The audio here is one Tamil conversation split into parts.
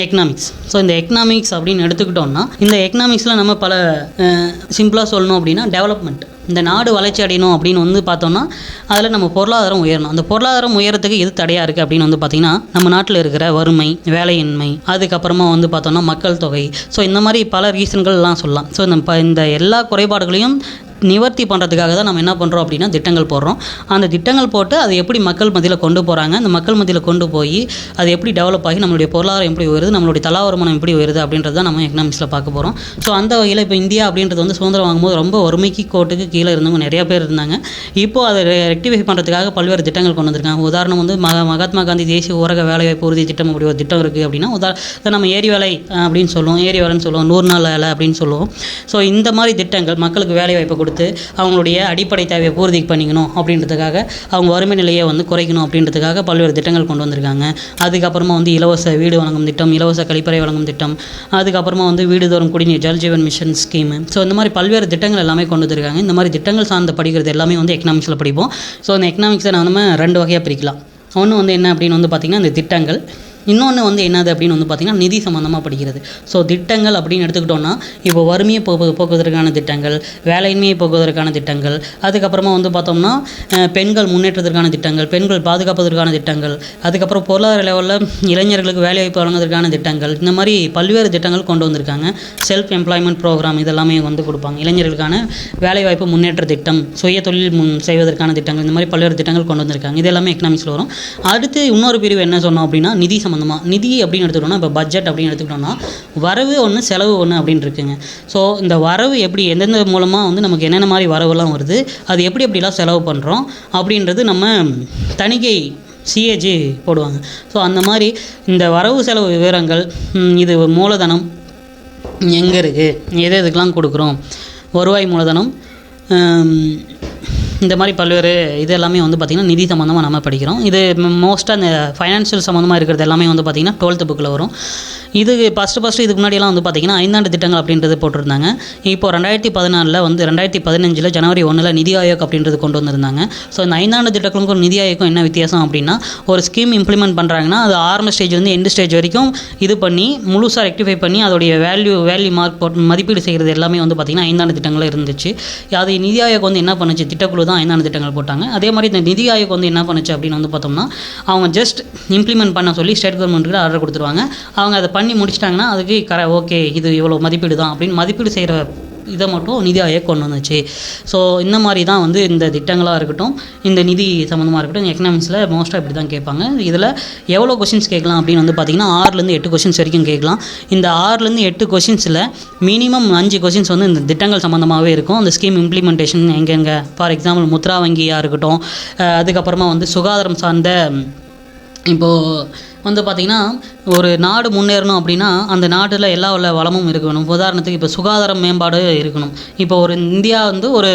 எக்கனாமிக்ஸ். ஸோ இந்த எக்கனாமிக்ஸ் அப்படின்னு எடுத்துக்கிட்டோம்னா, இந்த எக்கனாமிக்ஸில் நம்ம பல சிம்பிளாக சொல்லணும் அப்படின்னா டெவலப்மெண்ட். இந்த நாடு வளர்ச்சி அடையணும் அப்படின்னு வந்து பார்த்தோம்னா, அதில் நம்ம பொருளாதாரம் உயரணும். அந்த பொருளாதாரம் உயரத்துக்கு எது தடையாக இருக்குது அப்படின்னு வந்து பார்த்திங்கன்னா, நம்ம நாட்டில் இருக்கிற வறுமை, வேலையின்மை, அதுக்கப்புறமா வந்து பார்த்தோம்னா மக்கள் தொகை. ஸோ இந்த மாதிரி பல ரீசன்கள்லாம் சொல்லலாம். ஸோ இந்த எல்லா குறைபாடுகளையும் நிவர்த்தி பண்ணுறதுக்காக தான் நம்ம என்ன பண்ணுறோம் அப்படின்னா திட்டங்கள் போடுறோம். அந்த திட்டங்கள் போட்டு அதை எப்படி மக்கள் மத்தியில் கொண்டு போகிறாங்க, அந்த மக்கள் மத்தியில் கொண்டு போய் அது எப்படி டெவலப் ஆகி நம்மளுடைய பொருளாதாரம் எப்படி உயருது, நம்மளுடைய தலா வருமானம் எப்படி உயருது அப்படின்றது தான் நம்ம எக்கனாமிக்ஸில் பார்க்க போகிறோம். ஸோ அந்த வகையில் இப்போ இந்தியா அப்படின்றது வந்து சுதந்திரம் வாங்கும்போது ரொம்ப வறுமைக்கு கோட்டுக்கு கீழே இருந்தவங்க நிறைய பேர் இருந்தாங்க. இப்போது அதை ரெக்டிஃபை பண்ணுறதுக்காக பல்வேறு திட்டங்கள் கொண்டு வந்திருக்காங்க. உதாரணம் வந்து மகாத்மா காந்தி தேசிய ஊரக வேலைவாய்ப்பு உறுதி திட்டம் அப்படி ஒரு திட்டம் இருக்குது அப்படின்னா, நம்ம ஏரி வேலை அப்படின்னு சொல்லுவோம், ஏரி வேலைன்னு சொல்லுவோம், 100 நாள் வேலை அப்படின்னு சொல்லுவோம். ஸோ இந்த மாதிரி திட்டங்கள் மக்களுக்கு வேலைவாய்ப்பை கொடுத்து அவங்களுடைய அடிப்படை தேவையை பூர்த்தி பண்ணிக்கணும் அப்படின்றதுக்காக, அவங்க வறுமை நிலையை வந்து குறைக்கணும் அப்படின்றதுக்காக பல்வேறு திட்டங்கள் கொண்டு வந்திருக்காங்க. அதுக்கப்புறமா வந்து இலவச வீடு வழங்கும் திட்டம், இலவச கழிப்பறை வழங்கும் திட்டம், அதுக்கப்புறமா வந்து வீடுதோறும் குடிநீர் Jal Jeevan mission scheme. So இந்த மாதிரி பல்வேறு திட்டங்கள் எல்லாமே கொண்டு வந்திருக்காங்க. இந்த மாதிரி திட்டங்கள் சார்ந்த படிக்கிறது எல்லாமே வந்து எக்கனாமிக்ஸில் படிப்போம். ஸோ அந்த எக்கனாமிக்ஸை நம்ம 2 வகையாக பிரிக்கலாம். ஒன்று வந்து என்ன அப்படின்னு வந்து பார்த்திங்கன்னா இந்த திட்டங்கள், இன்னொன்று வந்து என்னது அப்படின்னு வந்து பார்த்திங்கன்னா நிதி சம்மந்தமாக படிக்கிறது. ஸோ திட்டங்கள் அப்படின்னு எடுத்துக்கிட்டோன்னா, இப்போ வறுமையை போக்குவதற்கான திட்டங்கள், வேலையின்மையை போக்குவதற்கான திட்டங்கள், அதுக்கப்புறமா வந்து பார்த்தோம்னா பெண்கள் முன்னேற்றத்திற்கான திட்டங்கள், பெண்கள் பாதுகாப்பதற்கான திட்டங்கள், அதுக்கப்புறம் பொருளாதார லெவலில் இளைஞர்களுக்கு வேலைவாய்ப்பு வழங்குவதற்கான திட்டங்கள், இந்த மாதிரி பல்வேறு திட்டங்கள் கொண்டு வந்திருக்காங்க. செல்ஃப் எம்ப்ளாய்மெண்ட் ப்ரோக்ராம் இதெல்லாமே வந்து கொடுப்பாங்க. இளைஞர்களுக்கான வேலைவாய்ப்பு முன்னேற்ற திட்டம், சுய தொழில் செய்வதற்கான திட்டங்கள், இந்த மாதிரி பல்வேறு திட்டங்கள் கொண்டு வந்திருக்காங்க. இது எல்லாமே எக்கனாமிக்ஸில் வரும். அடுத்து இன்னொரு பிரிவு என்ன சொன்னோம் அப்படின்னா நிதி நிதி அப்படின்னு எடுத்துக்கிட்டோம்னா, இப்போ பட்ஜெட் அப்படின்னு எடுத்துக்கிட்டோம்னா வரவு ஒன்று செலவு ஒன்று அப்படின்னு இருக்குங்க. ஸோ இந்த வரவு எப்படி எந்தெந்த மூலமாக வந்து நமக்கு என்னென்ன மாதிரி வரவுலாம் வருது, அது எப்படிலாம் செலவு பண்ணுறோம் அப்படின்றது நம்ம தணிக்கை சிஏஜி போடுவாங்க. ஸோ அந்த மாதிரி இந்த வரவு செலவு விவரங்கள், இது மூலதனம் எங்கே இருக்குது, எதுக்கெலாம் கொடுக்குறோம், வருவாய் மூலதனம், இந்த மாதிரி பல்வேறு இது எல்லாமே வந்து பார்த்திங்கன்னா நிதி சம்மந்தமாக நம்ம படிக்கிறோம். இது மோஸ்ட்டாக அந்த ஃபைனான்ஷியல் சம்மந்தமாக இருக்கிறது எல்லாமே வந்து பார்த்திங்கன்னா 12th புக்கில் வரும். இது ஃபஸ்ட்டு இதுக்கு முன்னாடியெல்லாம் வந்து பார்த்திங்கன்னா 5 ஆண்டு திட்டங்கள் அப்படின்றது போட்டிருந்தாங்க. இப்போ 2014 வந்து 2015 ஜனவரி 1 நிதி ஆயோக் அப்படின்றது கொண்டு வந்திருந்தாங்க. ஸோ இந்த 5 ஆண்டு திட்டங்களுக்கும் நிதி ஆயோக்கும் என்ன வித்தியாசம் அப்படின்னா, ஒரு ஸ்கீம் இம்ப்ளிமெண்ட் பண்ணுறாங்கன்னா அது ஆரம்ப ஸ்டேஜ்லேருந்து எண்டு ஸ்டேஜ் வரைக்கும் இது பண்ணி முழுசாக ரெக்டிஃபை பண்ணி அதோடைய வேல்யூ மார்க் போட்டு மதிப்பீடு செய்கிறது எல்லாமே வந்து பார்த்திங்கன்னா 5 ஆண்டு திட்டங்கள் இருந்துச்சு. அது நிதி ஆயோக் வந்து என்ன பண்ணுச்சு, திட்டக்குழு தான் 5 ஆண்டு திட்டங்கள் போட்டாங்க. அதே மாதிரி இந்த நிதி ஆயோக் வந்து என்ன பண்ணுச்சு அப்படின்னு வந்து பார்த்தோம்னா, அவங்க ஜஸ்ட் இம்ப்ளிமெண்ட் பண்ண சொல்லி ஸ்டேட் கவர்மெண்ட்டுக்கு ஆர்டர் கொடுத்துருவாங்க. அவங்க அதை பண்ணி முடிச்சிட்டாங்கன்னா அதுக்கு ஓகே இது இவ்வளோ மதிப்பீடு தான் அப்படின்னு மதிப்பீடு செய்கிற இதை மட்டும் நிதி ஆயோக் கொண்டு வந்துச்சு. ஸோ இந்த மாதிரி தான் வந்து இந்த திட்டங்களாக இருக்கட்டும், இந்த நிதி சம்மந்தமாக இருக்கட்டும், எக்கனாமிக்ஸில் மோஸ்ட்டாக இப்படி தான் கேட்பாங்க. இதில் எவ்வளோ கொஷின்ஸ் கேட்கலாம் அப்படின்னு வந்து பார்த்திங்கன்னா 6லேருந்து 8 கொஷின்ஸ் வரைக்கும் கேட்கலாம். இந்த 6லேருந்து 8 கொஷின்ஸில் மினிமம் 5 கொஷின்ஸ் வந்து இந்த திட்டங்கள் சம்மந்தமாகவே இருக்கும். அந்த ஸ்கீம் இம்ப்ளிமெண்டேஷன் எங்கெங்கே, ஃபார் எக்ஸாம்பிள் முத்ரா வங்கியாக இருக்கட்டும், அதுக்கப்புறமா வந்து சுகாதாரம் சார்ந்த, இப்போது வந்து பார்த்திங்கன்னா ஒரு நாடு முன்னேறணும் அப்படின்னா அந்த நாட்டில் எல்லா வளமும் இருக்கணும். உதாரணத்துக்கு இப்போ சுகாதாரம் மேம்பாடு இருக்கணும். இப்போ ஒரு இந்தியா வந்து ஒரு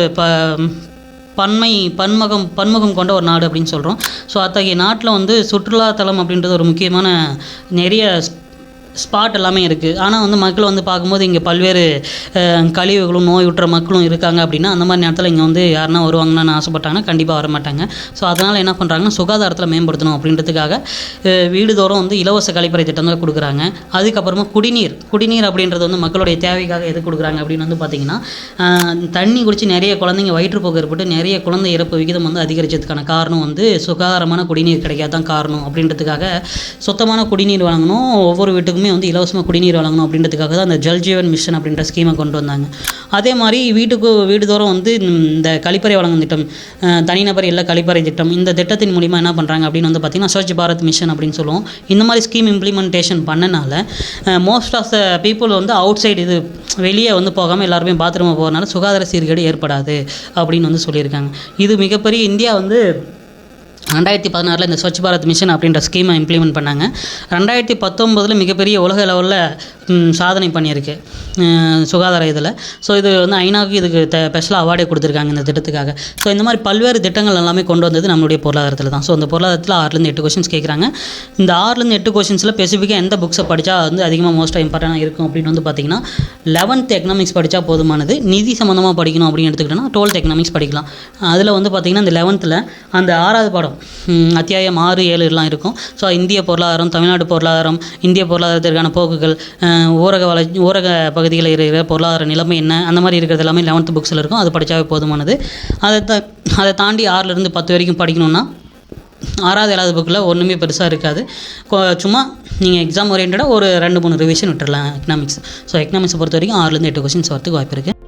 பன்முகம் கொண்ட ஒரு நாடு அப்படின்னு சொல்கிறோம். ஸோ அத்தகைய நாட்டில் வந்து சுற்றுலாத்தலம் அப்படின்றது ஒரு முக்கியமான நிறைய ஸ்பாட் எல்லாமே இருக்குது. ஆனால் வந்து மக்கள் வந்து பார்க்கும்போது இங்கே பல்வேறு கழிவுகளும் நோயுற்ற மக்களும் இருக்காங்க அப்படின்னா, அந்த மாதிரி நேரத்தில் இங்கே வந்து யாருன்னா வருவாங்கன்னு ஆசைப்பட்டாங்கன்னா கண்டிப்பாக வர மாட்டாங்க. ஸோ அதனால் என்ன பண்ணுறாங்கன்னா சுகாதாரத்தில் மேம்படுத்தணும் அப்படின்றதுக்காக வீடுதோறும் வந்து இலவச கழிப்பறை திட்டம் தான் கொடுக்குறாங்க. அதுக்கப்புறமா குடிநீர் அப்படின்றது வந்து மக்களுடைய தேவைக்காக எது கொடுக்குறாங்க அப்படின்னு வந்து பார்த்திங்கன்னா, தண்ணி குடித்து நிறைய குழந்தைங்க வயிற்றுப்போக்கு ஏற்பட்டு நிறைய குழந்தை இறப்பு விகிதம் வந்து அதிகரித்ததுக்கான காரணம் வந்து சுகாதாரமான குடிநீர் கிடைக்காதான் காரணம் அப்படின்றதுக்காக சுத்தமான குடிநீர் வழங்கணும், ஒவ்வொரு வீட்டுக்குமே வந்து இலவசமாக குடிநீர் வழங்கணும் அப்படின்றதுக்காக தான் அந்த ஜல் ஜீவன் மிஷன் அப்படின்ற ஸ்கீமை கொண்டு வந்தாங்க. அதே மாதிரி வீடுதோறும் வந்து இந்த கழிப்பறை வழங்கும் திட்டம், தனிநபர் இல்ல கழிப்பறை திட்டம், இந்த திட்டத்தின் மூலிமா என்ன பண்ணுறாங்க அப்படின்னு வந்து பார்த்திங்கன்னா ஸ்வச் பாரத் மிஷன் அப்படின்னு சொல்லுவோம். இந்த மாதிரி ஸ்கீம் இம்ப்ளிமெண்டேஷன் பண்ணனால மோஸ்ட் ஆஃப் த பீப்புள் வந்து அவுட் சைடு இது வெளியே வந்து போகாமல் எல்லாருமே பாத்ரூமாக போகிறனால சுகாதார சீர்கேடு ஏற்படாது அப்படின்னு வந்து சொல்லியிருக்காங்க. இது மிகப்பெரிய இந்தியா வந்து 2016 இந்த ஸ்வச் பாரத் மிஷன் அப்படின்ற ஸ்கீமை இம்ப்ளிமெண்ட் பண்ணாங்க. 2019 மிகப்பெரிய உலக லெவலில் சாதனை பண்ணியிருக்கு சுகாதார இதில். ஸோ இது வந்து ஐநாவுக்கு இதுக்கு ஸ்பெஷலாக அவார்டே கொடுத்துருக்காங்க இந்த திட்டத்துக்காக. ஸோ இந்த மாதிரி பல்வேறு திட்டங்கள் எல்லாமே கொண்டு வந்தது நம்மளுடைய பொருளாதாரத்தில் தான். ஸோ அந்த பொருளாதாரத்தில் 6லேருந்து 8 கொஷின்ஸ் கேட்குறாங்க. இந்த 6லேருந்து 8 கொஷின்ஸில் ஸ்பெசிஃபிக்காக எந்த புக்ஸை படித்தா வந்து அதிகமாக மோஸ்ட்டாக இம்பார்ட்டண்டாக இருக்கும் அப்படின்னு வந்து பார்த்திங்கன்னா 11th எக்கனாமிக்ஸ் படித்தா போதுமானது. நிதி சம்மந்தமாக படிக்கணும் அப்படின்னு எடுத்துக்கிட்டோன்னா 12th எக்கனாமிக்ஸ் படிக்கலாம். அதில் வந்து பார்த்திங்கன்னா இந்த 11th அந்த 6வது பாடம் அத்தியாயம் 6, 7 இருக்கும். ஸோ இந்திய பொருளாதாரம், தமிழ்நாடு பொருளாதாரம், இந்திய பொருளாதாரத்திற்கான போக்குகள், ஊரக பகுதிகளில் இருக்கிற பொருளாதார நிலைமை என்ன, அந்த மாதிரி இருக்கிறது எல்லாமே 11th புக்ஸில் இருக்கும். அது படித்தாவே போதுமானது. அதை தாண்டி 6லேருந்து 10 வரைக்கும் படிக்கணும்னா 6வது 7வது புக்கில் ஒன்றுமே பெருசாக இருக்காது. சும்மா நீங்கள் எக்ஸாம் ஓரியன்டாக ஒரு 2-3 ரிவிஷன் விட்டுறலாம் எக்கனாமிக்ஸ். ஸோ எக்கனாமிக்ஸை பொறுத்த வரைக்கும் 6லேருந்து 8 கொஷின்ஸ் வரதுக்கு வாய்ப்பு இருக்குது.